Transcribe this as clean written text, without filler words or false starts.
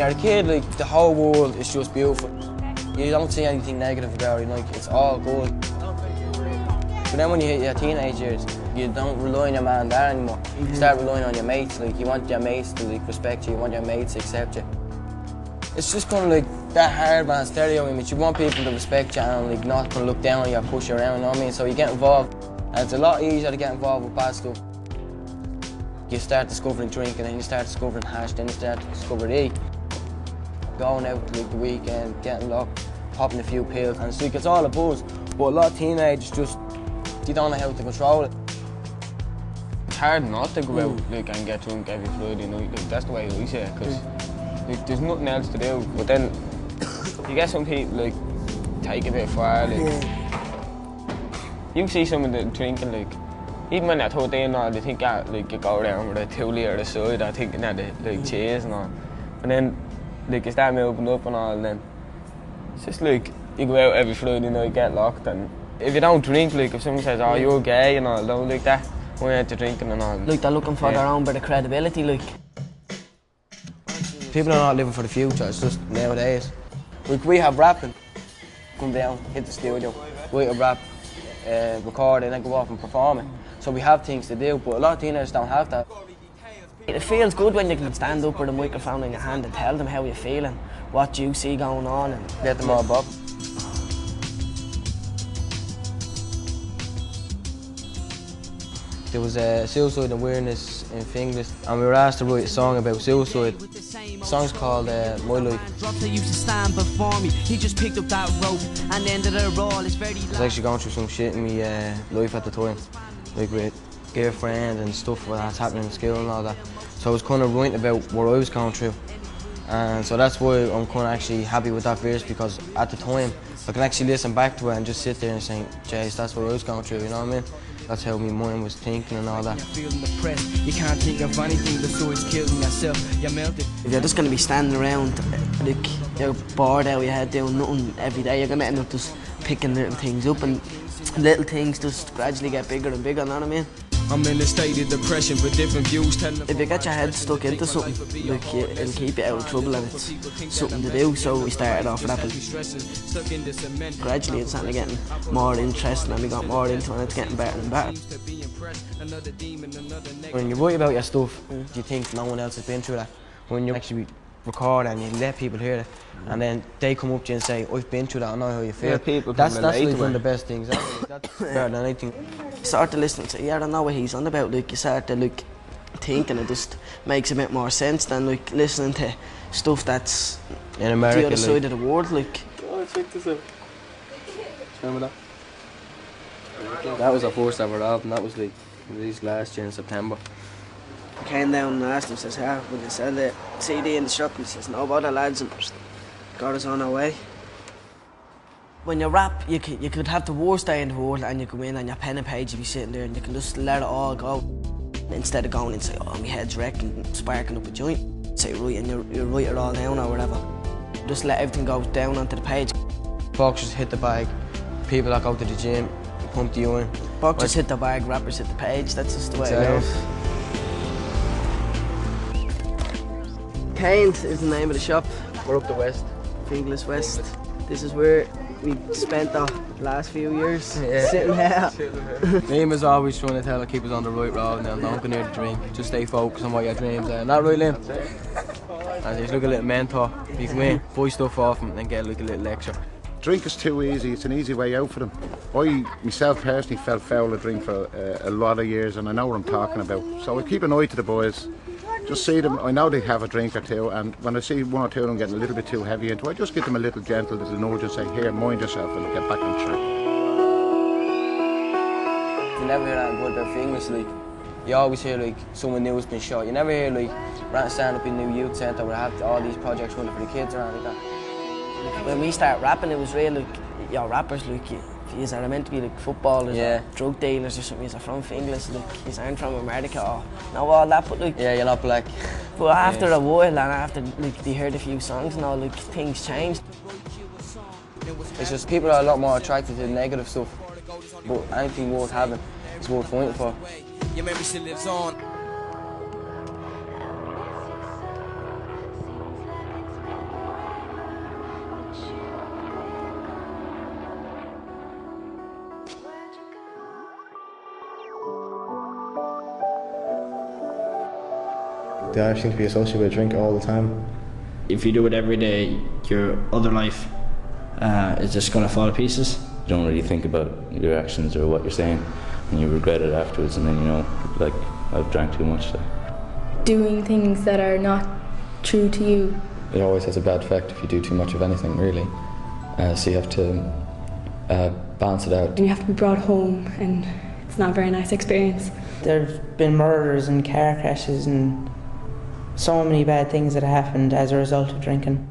you're a kid, like, the whole world is just beautiful. You don't see anything negative about it, like, it's all good. But then when you hit your teenage years, you don't rely on your mum and dad anymore. You start relying on your mates, like, you want your mates to, like, respect you, you want your mates to accept you. It's just kind of like that hard man stereo image. You want people to respect you and, like, not kind of look down on you or push you around, you know what I mean? So you get involved, and it's a lot easier to get involved with bad stuff. You start discovering drinking, then you start discovering hash, then you start to discover E. Going out like the weekend, getting locked, popping a few pills, and it's like it's all a buzz. But a lot of teenagers just, they don't know how to control it. It's hard not to go out like, and get drunk every Friday night. Like, that's the way I see it, because like, there's nothing else to do. But then you get some people like take it a bit far. Like, you see someone that drinking like. Even when they're 13 or they think that like you go around with a 2 litre of cider thinking that they like cheese and all. And then like you start milking up and all, and then it's just like you go out every Friday night, get locked, and if you don't drink, like if someone says, oh you're gay and all, don't like that, why aren't you drinking and all? Like they're looking for their own bit of credibility, like. People are not living for the future, it's just nowadays. Like we have rapping, come down, hit the studio, write a rap, record it and then go off and perform it. So we have things to do, but a lot of teenagers don't have that. It feels good when you can stand up with a microphone in your hand and tell them how you're feeling, what you see going on, and get them all bob. There was suicide awareness in Finglas, and we were asked to write a song about suicide. The song's called My Life. I was actually going through some shit in my life at the time, like with girlfriend and stuff that's happening in school and all that. So I was kind of writing about what I was going through. And so that's why I'm kind of actually happy with that verse, because at the time I can actually listen back to it and just sit there and say, Jace, that's what I was going through, you know what I mean? That's how my mind was thinking and all that. You can't think of anything besides killing yourself. You're melted. If you're just going to be standing around, like you're bored out of your head doing nothing every day, you're going to end up just picking little things up, and little things just gradually get bigger and bigger, you know what I mean? I'm in a state of depression, but different views. If you get your head stuck into something, like, it'll keep you out of trouble, and it's something to do. So we started off rapping. Gradually, it's starting getting more interesting, and we got more into it, and it's getting better and better. When you write about your stuff, you think no one else has been through that. When you actually record and you let people hear it, and then they come up to you and say, I've been through that, I know how you feel. Yeah, people that's relate like to one of it. the best things ever. That's better than anything. You start to listen and say, yeah, I don't know what he's on about. Like, you start to like think, and it just makes a bit more sense than like listening to stuff that's in America, the other side of the world. Like, oh, check this out. Remember that? That was our first ever album. That was like released last year in September. I came down and asked him, says, yeah, when they sell the CD in the shop, and he says, no bother lads, and got us on our way. When you rap, you could have the worst day in the world, and you come in and your pen and page, you be sitting there and you can just let it all go. Instead of going and say, oh, my head's wrecked and sparking up a joint, say, right, and you write it all down or whatever. Just let everything go down onto the page. Boxers hit the bag, people that go to the gym, pump the urine. Boxers hit the bag, rappers hit the page, that's just the way it goes. Kane's is the name of the shop. We're up the west. Finglas West. This is where we spent the last few years sitting here. Liam is always trying to tell her keep us on the right road now, don't go near the drink, just stay focused on what your dreams are. Not right, Liam? And he's like a little mentor. You can win, buy stuff off him and get like a little lecture. Drink is too easy, it's an easy way out for them. I, myself personally, felt foul of drink for a lot of years, and I know what I'm talking about. So I keep an eye to the boys. Just see them, I know they have a drink or two, and when I see one or two of them getting a little bit too heavy into it, I just give them a little gentle little nudge and say, here, mind yourself, and get back on track. You never hear that good about Finglas, like, you always hear like someone new has been shot. You never hear like we're stand up in the new youth centre where I have all these projects running for the kids around like that. When we started rapping, it was real like, you're rappers, like, you are meant to be like footballers or drug dealers or something. You're from Finglas, like, you aren't from America or no all that, but like... Yeah, you're not black. But after a while and after like they heard a few songs and all, like, things changed. It's just people are a lot more attracted to the negative stuff, but anything worth having is worth fighting for. Your memory still lives on. They seem to be associated with drink all the time. If you do it every day, your other life is just going to fall to pieces. You don't really think about your actions or what you're saying, and you regret it afterwards, and then you know, like, I've drank too much. Doing things that are not true to you. It always has a bad effect if you do too much of anything, really. So you have to balance it out. And you have to be brought home, and it's not a very nice experience. There's been murders and car crashes and so many bad things that have happened as a result of drinking.